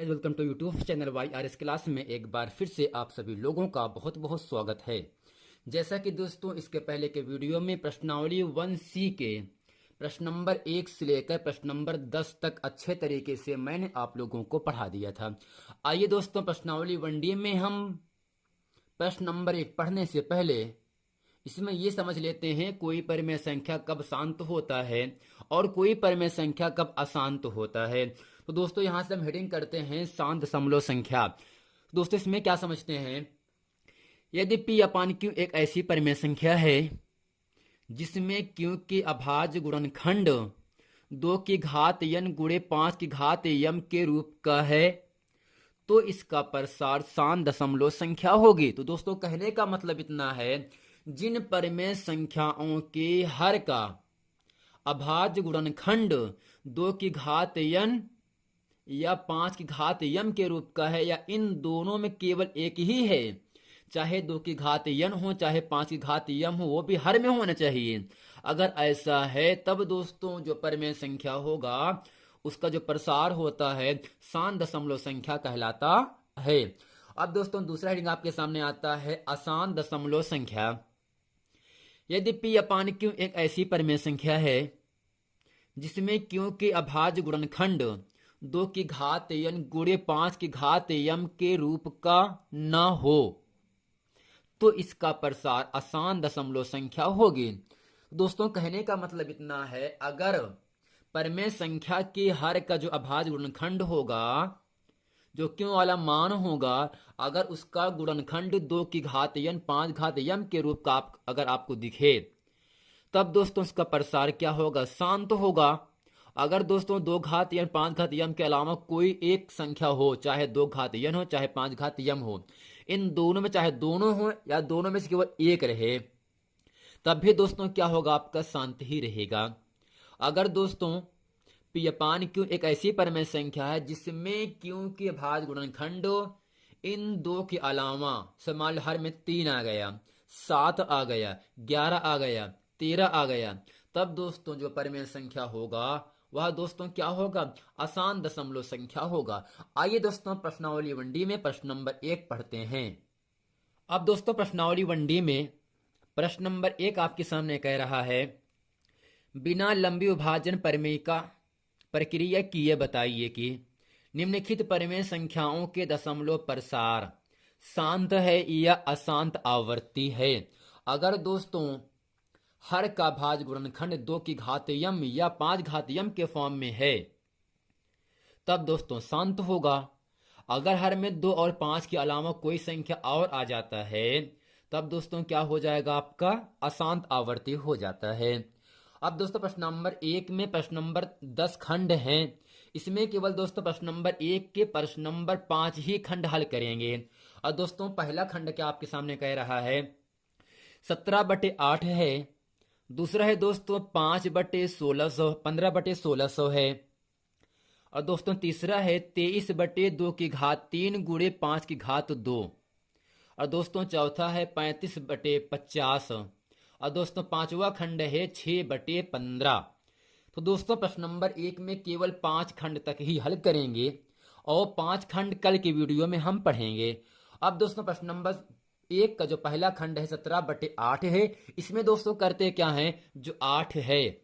Welcome to YouTube channel YRS class में एक बार फिर से आप सभी लोगों का बहुत बहुत स्वागत है। जैसा कि दोस्तों इसके पहले के वीडियो में प्रश्नावली 1C के प्रश्न नंबर 1 से लेकर प्रश्न नंबर 10 तक अच्छे तरीके से मैंने आप लोगों को पढ़ा दिया था। आइए दोस्तों प्रश्नावली 1D में हम प्रश्न नंबर 1 पढ़ने से पहले इसमें ये समझ लेते हैं कोई परिमेय संख्या कब शांत होता है और कोई परिमेय संख्या कब अशांत होता है। तो दोस्तों यहां से हम हेडिंग करते हैं शांत दशमलव संख्या। दोस्तों इसमें क्या समझते हैं, यदि P अपान Q एक ऐसी परिमेय संख्या है जिसमें Q के अभाज्य गुणनखंड 2 की घात n गुणे 5 की घात m के रूप का है तो इसका प्रसार शांत दशमलव संख्या होगी। तो दोस्तों कहने का मतलब इतना है, जिन परिमेय संख्याओं के हर का अभाज्य गुणनखंड 2 की घात n या 5 की घात m के रूप का है या इन दोनों में केवल एक ही है, चाहे 2 की घात n हो चाहे 5 की घात m हो, वो भी हर में होना चाहिए। अगर ऐसा है तब दोस्तों जो परिमेय संख्या होगा उसका जो प्रसार होता है शांत दशमलव संख्या कहलाता है। अब दोस्तों दूसरा हेडिंग आपके सामने आता है अशांत दशमलव संख्या। यदि P अपान Q एक ऐसी परिमेय संख्या है जिसमें Q के अभाज्य गुणनखंड 2 की घात n गुणे 5 की घात m के रूप का न हो तो इसका प्रसार अशांत दशमलव संख्या होगी। दोस्तों कहने का मतलब इतना है, अगर परिमेय संख्या के हर का जो अभाज्य गुणनखंड होगा, जो Q वाला मान होगा, अगर उसका गुणनखंड 2 की घात n 5 घात m के रूप का अगर आपको दिखे तब दोस्तों उसका प्रसार क्या होगा, शांत होगा। अगर दोस्तों 2 घात n 5 घात m के अलावा कोई एक संख्या हो, चाहे 2 घात n हो चाहे 5 घात m हो, इन दोनों में चाहे दोनों हो या दोनों में से केवल एक रहे, तब भी दोस्तों क्या होगा, आपका शांत ही रहेगा। अगर दोस्तों P अपान Q एक ऐसी परिमेय संख्या है जिसमें Q के अभाज्य गुणनखंड इन दो के अलावा मान लो हर में 3 आ गया, 7 आ गया, 11 आ गया, 13 आ गया, तब दोस्तों जो परिमेय संख्या होगा वह दोस्तों क्या होगा, अशांत दशमलव संख्या होगा। आइए दोस्तों प्रश्नावली 1D में प्रश्न नंबर 1 पढ़ते हैं। अब दोस्तों प्रश्नावली 1D में प्रश्न नंबर 1 आपके सामने कह रहा है, बिना लंबी विभाजन परिमेय का प्रक्रिया किए बताइए कि निम्नलिखित परिमेय संख्याओं के दशमलव प्रसार शांत है या अशांत आवर्ती है। अगर दोस्तों हर का भाज्य गुणनखंड 2 की घात m या 5 घात m के फॉर्म में है तब दोस्तों शांत होगा। अगर हर में 2 और 5 के अलावा कोई संख्या और आ जाता है तब दोस्तों क्या हो जाएगा, आपका अशांत आवर्ती हो जाता है। अब दोस्तों प्रश्न नंबर 1 में प्रश्न नंबर 10 खंड हैं, इसमें केवल दोस्तों प्रश्न नंबर 1 के प्रश्न नंबर 5 ही खंड हल करेंगे। और दोस्तों पहला खंड क्या आपके सामने कह रहा है, 17/8 है। दूसरा है दोस्तों 5/1600 15/1600 है। और दोस्तों तीसरा है 23/2 की घात 3 गुणे 5 की घात 2। और दोस्तों चौथा है 35/50। और दोस्तों पांचवा खंड है 6/15। तो दोस्तों प्रश्न नंबर 1 में केवल 5 खंड तक ही हल करेंगे और 5 खंड कल की वीडियो में हम पढ़ेंगे। अब दोस्तों प्रश्न नंबर 1 का जो पहला खंड है 17/8 है, इसमें दोस्तों करते क्या है, जो 8 है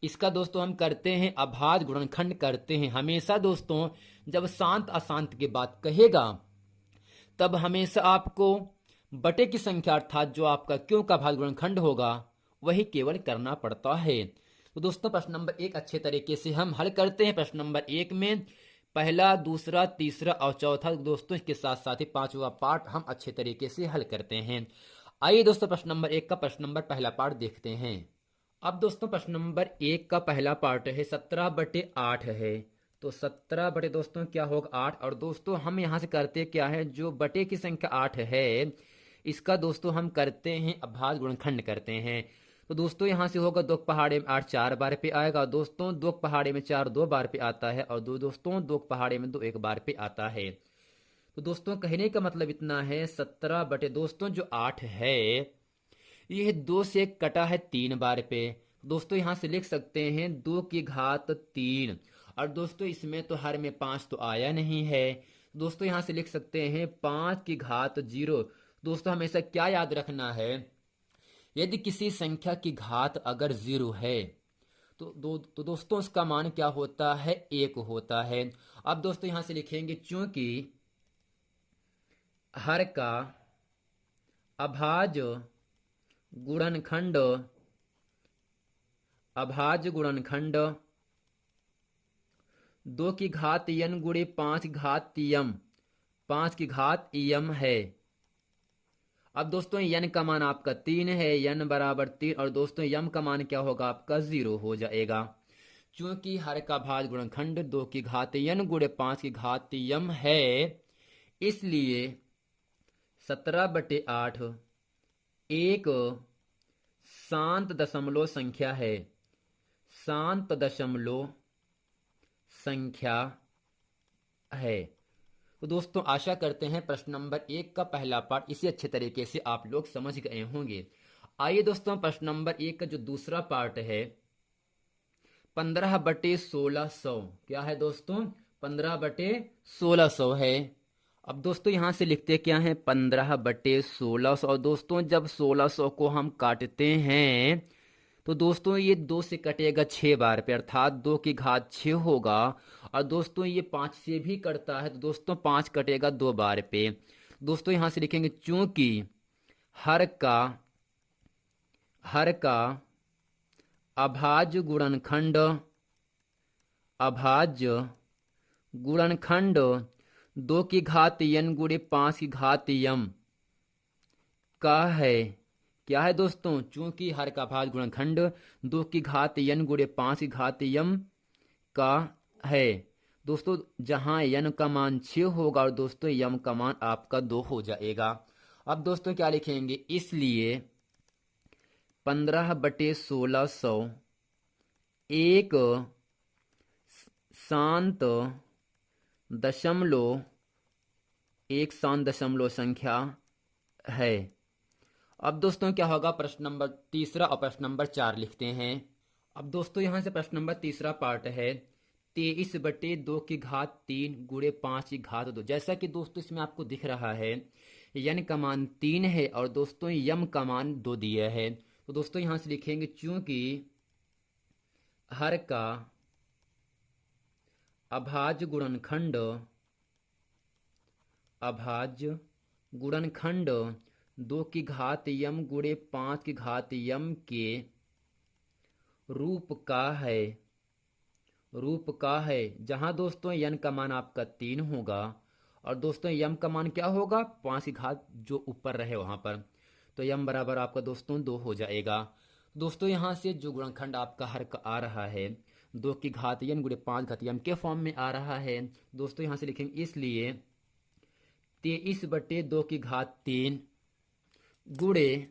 इसका दोस्तों हम करते हैं अभाज्य गुणनखंड करते हैं। हमेशा दोस्तों जब शांत अशांत की बात कहेगा तब हमेशा आपको बटे की संख्या अर्थात जो आपका Q का भाज्य गुणनखंड होगा वही केवल करना पड़ता है। तो दोस्तों प्रश्न नंबर 1 अच्छे तरीके से हम हल करते हैं। प्रश्न नंबर 1 में पहला, दूसरा, तीसरा और चौथा दोस्तों इसके साथ साथ ही 5वां पार्ट हम अच्छे तरीके से हल करते हैं। आइए दोस्तों प्रश्न नंबर 1 का प्रश्न नंबर पहला पार्ट देखते हैं। अब दोस्तों प्रश्न नंबर 1 का पहला पार्ट है 17/8 है। तो 17 बटे दोस्तों क्या होगा 8। और दोस्तों हम यहां से करते क्या है, जो बटे की संख्या 8 है इसका दोस्तों हम करते हैं अभाज्य गुणनखंड करते हैं। तो दोस्तों यहां से होगा 2 पहाड़े में 8 4 बार पे आएगा। दोस्तों 2 पहाड़े में 4 2 बार पे आता है और दोस्तों 2 पहाड़े में 2 1 बार पे आता है। तो दोस्तों कहने का मतलब इतना है 17 बटे दोस्तों जो 8 है यह 2 से कटा है 3 बार पे। दोस्तों यहां से लिख सकते हैं 2 की घात 3 और दोस्तों इसमें तो हर में 5 तो आया नहीं है। दोस्तों यहाँ से लिख सकते हैं 5 की घात 0। दोस्तों हमेशा क्या याद रखना है, यदि किसी संख्या की घात अगर 0 है तो दोस्तों उसका मान क्या होता है, 1 होता है। अब दोस्तों यहां से लिखेंगे चूंकि हर का अभाज्य गुणनखंड दो की घात n गुणे 5 की घात यम 5 की घात यम है। अब दोस्तों n का मान आपका 3 है, n बराबर 3, और दोस्तों यम का मान क्या होगा आपका 0 हो जाएगा। चूंकि हर का भाज्य गुणनखंड 2 की घात n गुणे 5 की घात यम है, इसलिए 17/8 एक शांत दशमलव संख्या है। शांत दशमलव संख्या है। तो दोस्तों आशा करते हैं प्रश्न नंबर 1 का पहला पार्ट इसी अच्छे तरीके से आप लोग समझ गए होंगे। आइए दोस्तों प्रश्न नंबर 1 का जो दूसरा पार्ट है 15/1600, क्या है दोस्तों 15/1600 है। अब दोस्तों यहां से लिखते क्या है 15/1600, और दोस्तों जब 1600 को हम काटते हैं तो दोस्तों ये 2 से कटेगा 6 बार पे, अर्थात 2 की घात 6 होगा। और दोस्तों ये 5 से भी कटता है तो दोस्तों 5 कटेगा 2 बार पे। दोस्तों यहां से लिखेंगे चूंकि हर का अभाज्य गुणनखंड 2 की घात n गुणे 5 की घात यम का है। क्या है दोस्तों, चूंकि हर का भाज्य गुणनखंड 2 की घात n गुणे 5 की घात यम का है। दोस्तों जहां n का मान 6 होगा और दोस्तों यम का मान आपका 2 हो जाएगा। अब दोस्तों क्या लिखेंगे, इसलिए 15/1600 एक शांत दशमलव संख्या है। अब दोस्तों क्या होगा, प्रश्न नंबर तीसरा और प्रश्न नंबर 4 लिखते हैं। अब दोस्तों यहां से प्रश्न नंबर तीसरा पार्ट है 23/2 की घात 3 गुणे 5 की घात 2। जैसा कि दोस्तों इसमें आपको दिख रहा है n का मान 3 है और दोस्तों यम का मान 2 दिया है। तो दोस्तों यहां से लिखेंगे चूंकि हर का अभाज्य गुणनखंड 2 की घात यम गुणे 5 की घात यम के रूप का है, जहां दोस्तों n का मान आपका 3 होगा और दोस्तों यम का मान क्या होगा 5 की घात जो ऊपर रहे वहां पर, तो यम बराबर आपका दोस्तों 2 हो जाएगा। दोस्तों यहां से जो गुणनखंड आपका हर का आ रहा है 2 की घात n गुणे 5 घात यम के फॉर्म में आ रहा है। दोस्तों यहां से लिखेंगे इसलिए 23/2 की घात 3 गुणे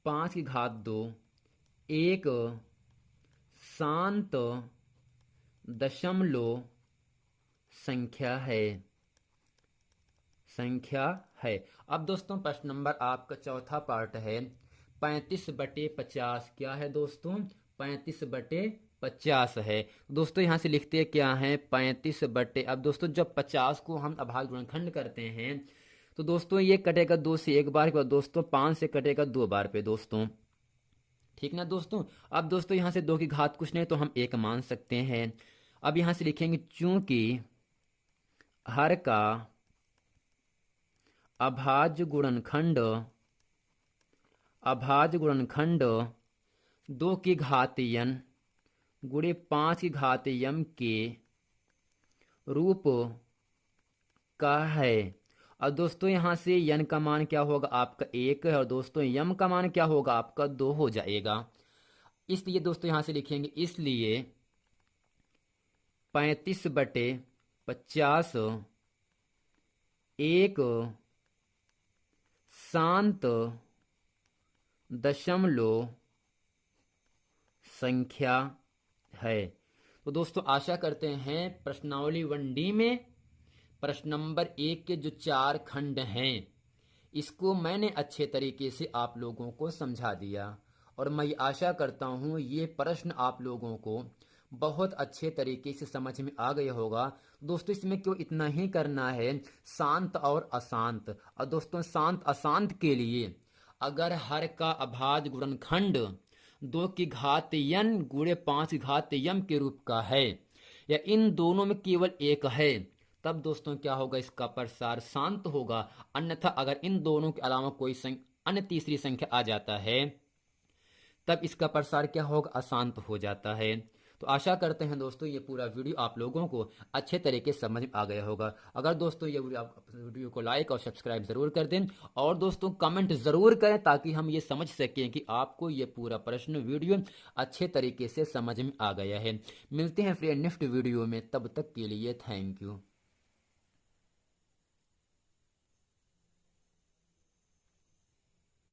5 की घात 2 एक शांत दशमलव संख्या है। अब दोस्तों प्रश्न नंबर आपका चौथा पार्ट है 35/50। क्या है दोस्तों 35/50 है। दोस्तों यहां से लिखते क्या है 35 अब दोस्तों जब 50 को हम अभाज्य गुणनखंड करते हैं तो दोस्तों ये कटेगा 2 से एक बार के बाद, दोस्तों 5 से कटेगा 2 बार पे दोस्तों, ठीक ना दोस्तों। अब दोस्तों यहां से 2 की घात कुछ नहीं तो हम 1 मान सकते हैं। अब यहां से लिखेंगे चूंकि हर का अभाज्य गुणनखंड 2 की घात n गुणे 5 की घात यम के रूप का है। और दोस्तों यहां से n का मान क्या होगा आपका 1 है और दोस्तों यम का मान क्या होगा आपका 2 हो जाएगा। इसलिए दोस्तों यहां से लिखेंगे इसलिए 35/50 एक शांत दशमलव संख्या है। तो दोस्तों आशा करते हैं प्रश्नावली 1D में प्रश्न नंबर 1 के जो 4 खंड हैं इसको मैंने अच्छे तरीके से आप लोगों को समझा दिया, और मैं आशा करता हूं ये प्रश्न आप लोगों को बहुत अच्छे तरीके से समझ में आ गया होगा। दोस्तों इसमें क्यों इतना ही करना है, शांत और अशांत। और दोस्तों शांत अशांत के लिए अगर हर का अभाज्य गुणनखंड 2 की घात n गुणे 5 की घात यम के रूप का है या इन दोनों में केवल एक है, तब दोस्तों क्या होगा, इसका प्रसार शांत होगा। अन्यथा अगर इन दोनों के अलावा कोई अन्य तीसरी संख्या आ जाता है तब इसका प्रसार क्या होगा, अशांत हो जाता है। तो आशा करते हैं दोस्तों ये पूरा वीडियो आप लोगों को अच्छे तरीके से समझ में आ गया होगा। अगर दोस्तों ये वीडियो आप वीडियो को लाइक और सब्सक्राइब जरूर कर दें और दोस्तों कमेंट जरूर करें ताकि हम ये समझ सकें कि आपको ये पूरा प्रश्न वीडियो अच्छे तरीके से समझ में आ गया है। मिलते हैं फिर नेक्स्ट वीडियो में, तब तक के लिए थैंक यू।